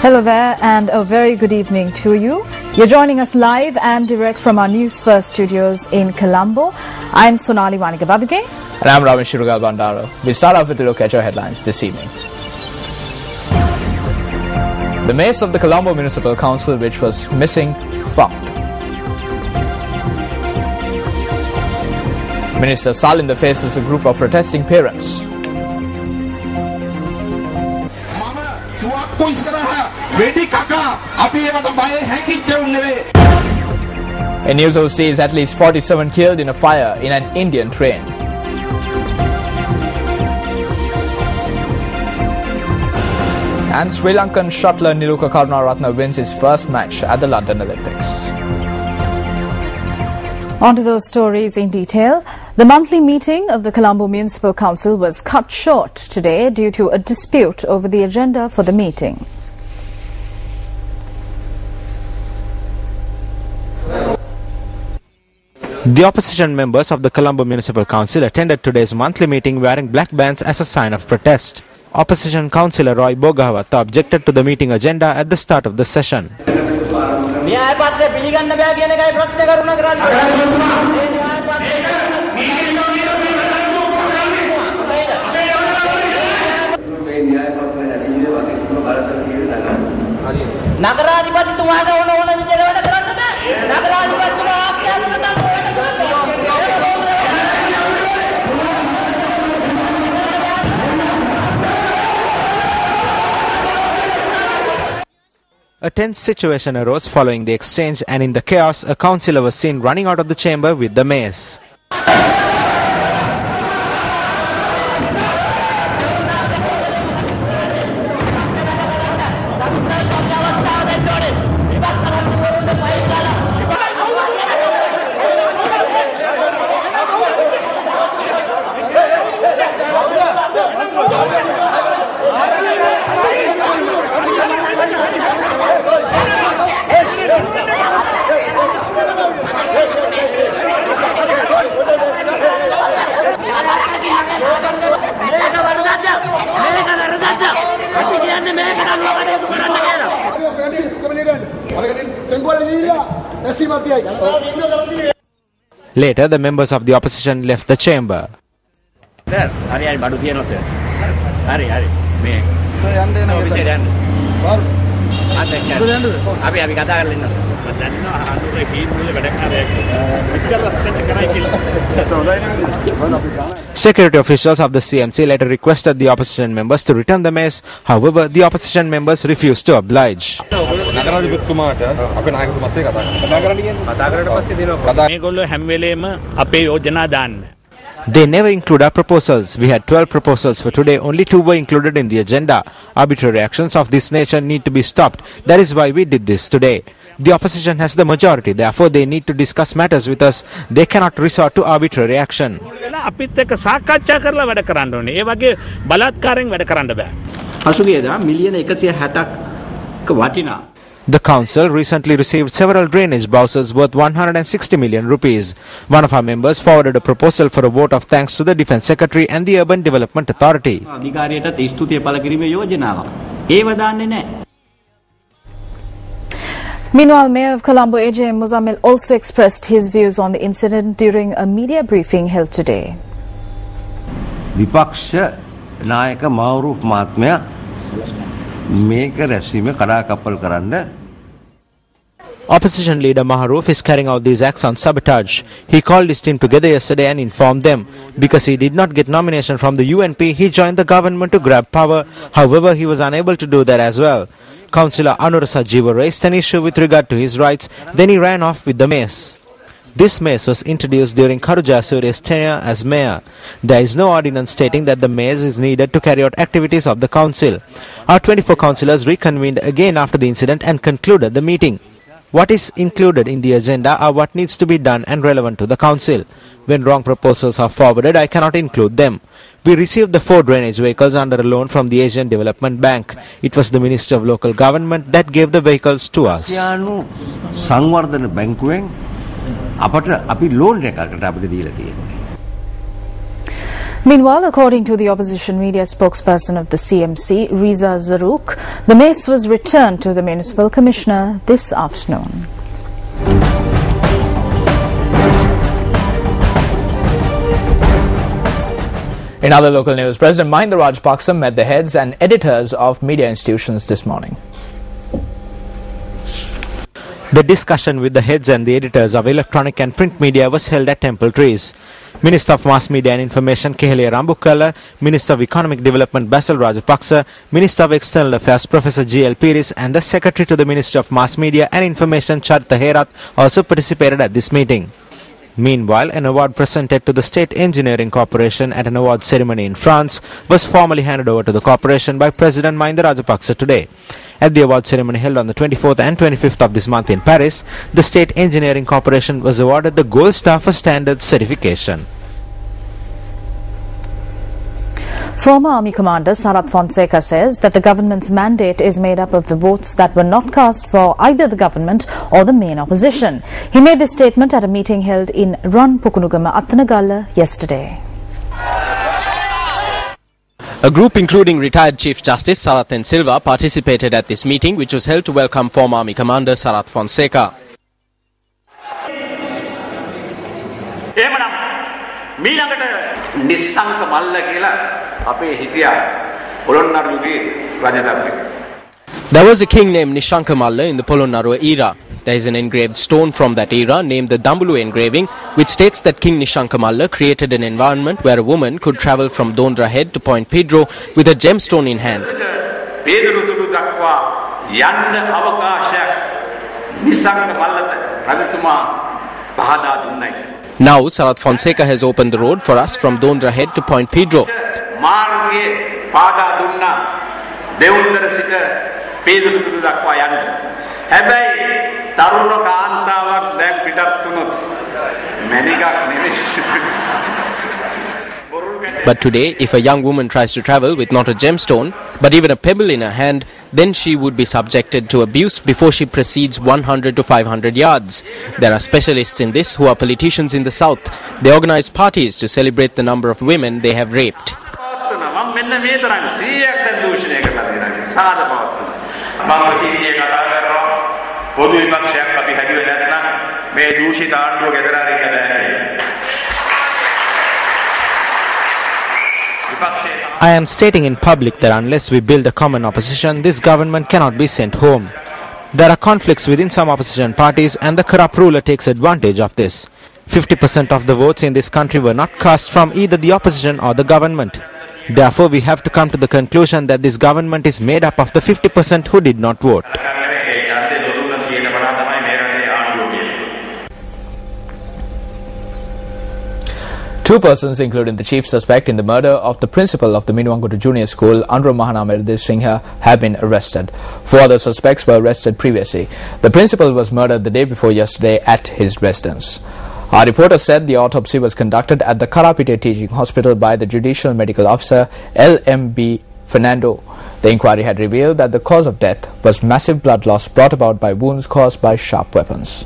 Hello there and a very good evening to you. You're joining us live and direct from our News First studios in Colombo. I'm Sonali Wanigababige. And I'm Ramesh Shirugal Bandara. We start off with a look at your headlines this evening. The mace of the Colombo Municipal Council, which was missing, found. Minister Salinda faces a group of protesting parents. In news overseas, at least 47 killed in a fire in an Indian train. And Sri Lankan shuttler Niluka Karunaratne wins his first match at the London Olympics. On to those stories in detail. The monthly meeting of the Colombo Municipal Council was cut short today due to a dispute over the agenda for the meeting. The opposition members of the Colombo Municipal Council attended today's monthly meeting wearing black bands as a sign of protest. Opposition Councillor Roy Bogawatha objected to the meeting agenda at the start of the session. A tense situation arose following the exchange, and in the chaos, a councillor was seen running out of the chamber with the mace. Later, the members of the opposition left the chamber. Security officials of the CMC later requested the opposition members to return the mace. However, the opposition members refused to oblige. They never include our proposals. We had 12 proposals for today. Only 2 were included in the agenda. Arbitrary actions of this nature need to be stopped. That is why we did this today. The opposition has the majority. Therefore, they need to discuss matters with us. They cannot resort to arbitrary action. The council recently received several drainage vouchers worth 160 million rupees. One of our members forwarded a proposal for a vote of thanks to the Defence Secretary and the Urban Development Authority. Meanwhile, Mayor of Colombo AJ Muzammil also expressed his views on the incident during a media briefing held today. Vipaksha Nayaka Mauruf Mahatmaya මේක රැස්වීම කඩාකප්පල් කරන්න. Opposition leader Maharoof is carrying out these acts on sabotage. He called his team together yesterday and informed them. Because he did not get nomination from the UNP, he joined the government to grab power. However, he was unable to do that as well. Councillor Anurasa Jiva raised an issue with regard to his rights. Then he ran off with the mace. This maze was introduced during Karu Jayasuriya's tenure as mayor. There is no ordinance stating that the maze is needed to carry out activities of the council. Our 24 councillors reconvened again after the incident and concluded the meeting. What is included in the agenda are what needs to be done and relevant to the council. When wrong proposals are forwarded, I cannot include them. We received the 4 drainage vehicles under a loan from the Asian Development Bank. It was the Ministry of Local Government that gave the vehicles to us. සංවර්ධන බැංකුවෙන් අපට අපි loan එකකට අපිට දීලා තියෙනවා. Meanwhile, according to the opposition media spokesperson of the CMC, Riza Zarruq, the mace was returned to the municipal commissioner this afternoon. In other local news, President Mahinda Rajapaksa met the heads and editors of media institutions this morning. The discussion with the heads and the editors of electronic and print media was held at Temple Trees. Minister of Mass Media and Information Keheliya Rambukala, Minister of Economic Development Basil Rajapaksa, Minister of External Affairs Professor G.L. Piris and the Secretary to the Ministry of Mass Media and Information Charita Herath also participated at this meeting. Meanwhile, an award presented to the State Engineering Corporation at an award ceremony in France was formally handed over to the corporation by President Mahinda Rajapaksa today. At the award ceremony held on the 24th and 25th of this month in Paris, the State Engineering Corporation was awarded the Gold Star for Standards certification. Former Army Commander Sarath Fonseca says that the government's mandate is made up of the votes that were not cast for either the government or the main opposition. He made this statement at a meeting held in Ran Pukunugama Attanagala yesterday. A group including retired Chief Justice Sarath N. Silva participated at this meeting, which was held to welcome former Army Commander Sarath Fonseca. There was a king named Nishanka Malla in the Polonnaruwa era. There is an engraved stone from that era named the Dambulu engraving, which states that King Nishanka Malla created an environment where a woman could travel from Dondra Head to Point Pedro with a gemstone in hand. Now Sarath Fonseca has opened the road for us from Dondra Head to Point Pedro. But today, if a young woman tries to travel with not a gemstone, but even a pebble in her hand, then she would be subjected to abuse before she proceeds 100 to 500 yards. There are specialists in this who are politicians in the south. They organize parties to celebrate the number of women they have raped. I am stating in public that unless we build a common opposition, this government cannot be sent home. There are conflicts within some opposition parties and the corrupt ruler takes advantage of this. 50% of the votes in this country were not cast from either the opposition or the government. Therefore, we have to come to the conclusion that this government is made up of the 50% who did not vote. Two persons, including the chief suspect in the murder of the principal of the Minuwangoda Junior School, Anuru Mahanamerdil Singha, have been arrested. 4 other suspects were arrested previously. The principal was murdered the day before yesterday at his residence. Our reporter said the autopsy was conducted at the Karapite Teaching Hospital by the Judicial Medical Officer L.M.B. Fernando. The inquiry had revealed that the cause of death was massive blood loss brought about by wounds caused by sharp weapons.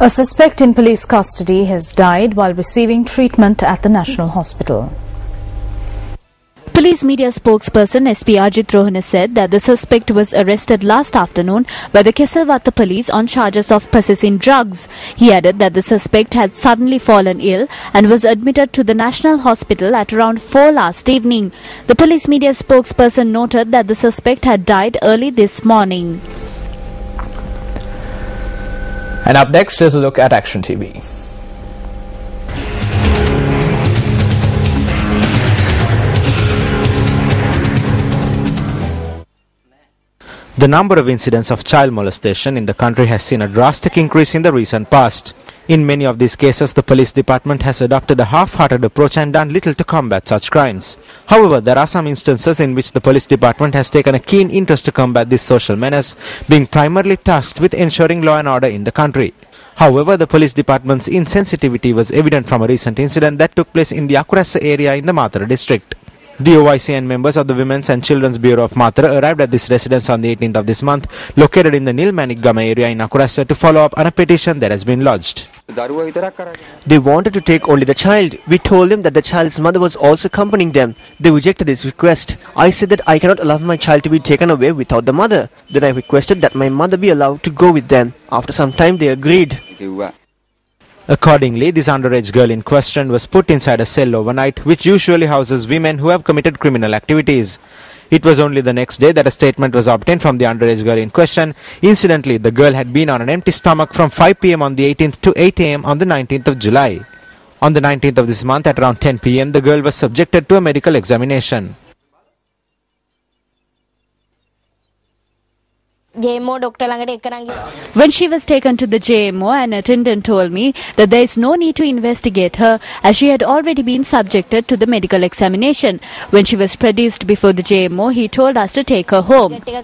A suspect in police custody has died while receiving treatment at the National Hospital. Police media spokesperson SP Ajit Rohana said that the suspect was arrested last afternoon by the Kesalvatha police on charges of possessing drugs. He added that the suspect had suddenly fallen ill and was admitted to the National Hospital at around 4 last evening. The police media spokesperson noted that the suspect had died early this morning. And up next is a look at Action TV. The number of incidents of child molestation in the country has seen a drastic increase in the recent past. In many of these cases, the police department has adopted a half-hearted approach and done little to combat such crimes. However, there are some instances in which the police department has taken a keen interest to combat this social menace, being primarily tasked with ensuring law and order in the country. However, the police department's insensitivity was evident from a recent incident that took place in the Akurasa area in the Mathura district. The OIC and members of the Women's and Children's Bureau of Mathura arrived at this residence on the 18th of this month, located in the Nilmanikgama area in Akurasa, to follow up on a petition that has been lodged. They wanted to take only the child. We told them that the child's mother was also accompanying them. They rejected this request. I said that I cannot allow my child to be taken away without the mother. Then I requested that my mother be allowed to go with them. After some time they agreed. Accordingly, this underage girl in question was put inside a cell overnight, which usually houses women who have committed criminal activities. It was only the next day that a statement was obtained from the underage girl in question. Incidentally, the girl had been on an empty stomach from 5 p.m. on the 18th to 8 a.m. on the 19th of July. On the 19th of this month at around 10 p.m., the girl was subjected to a medical examination. When she was taken to the JMO, an attendant told me that there is no need to investigate her as she had already been subjected to the medical examination. When she was produced before the JMO, he told us to take her home. The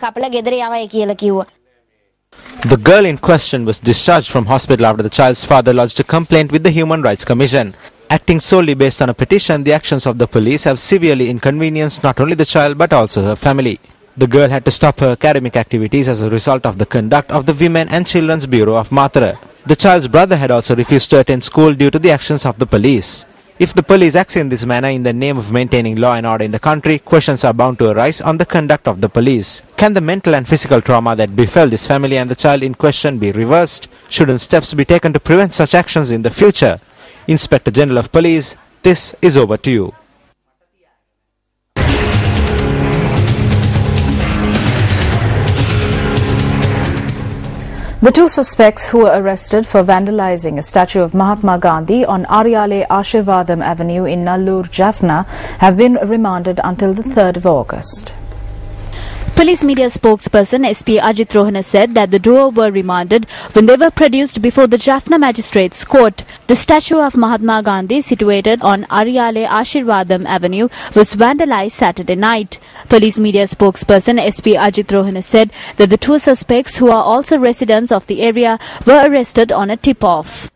girl in question was discharged from hospital after the child's father lodged a complaint with the Human Rights Commission. Acting solely based on a petition, the actions of the police have severely inconvenienced not only the child but also her family. The girl had to stop her academic activities as a result of the conduct of the Women and Children's Bureau of Mathura. The child's brother had also refused to attend school due to the actions of the police. If the police acts in this manner in the name of maintaining law and order in the country, questions are bound to arise on the conduct of the police. Can the mental and physical trauma that befell this family and the child in question be reversed? Shouldn't steps be taken to prevent such actions in the future? Inspector General of Police, this is over to you. The two suspects who were arrested for vandalizing a statue of Mahatma Gandhi on Aryale Ashirvadam Avenue in Nallur, Jaffna have been remanded until the 3rd of August. Police media spokesperson SP Ajit Rohana said that the duo were remanded when they were produced before the Jaffna Magistrates Court. The statue of Mahatma Gandhi, situated on Aryale Ashirvadam Avenue, was vandalized Saturday night. Police media spokesperson SP Ajit Rohana said that the two suspects, who are also residents of the area, were arrested on a tip-off.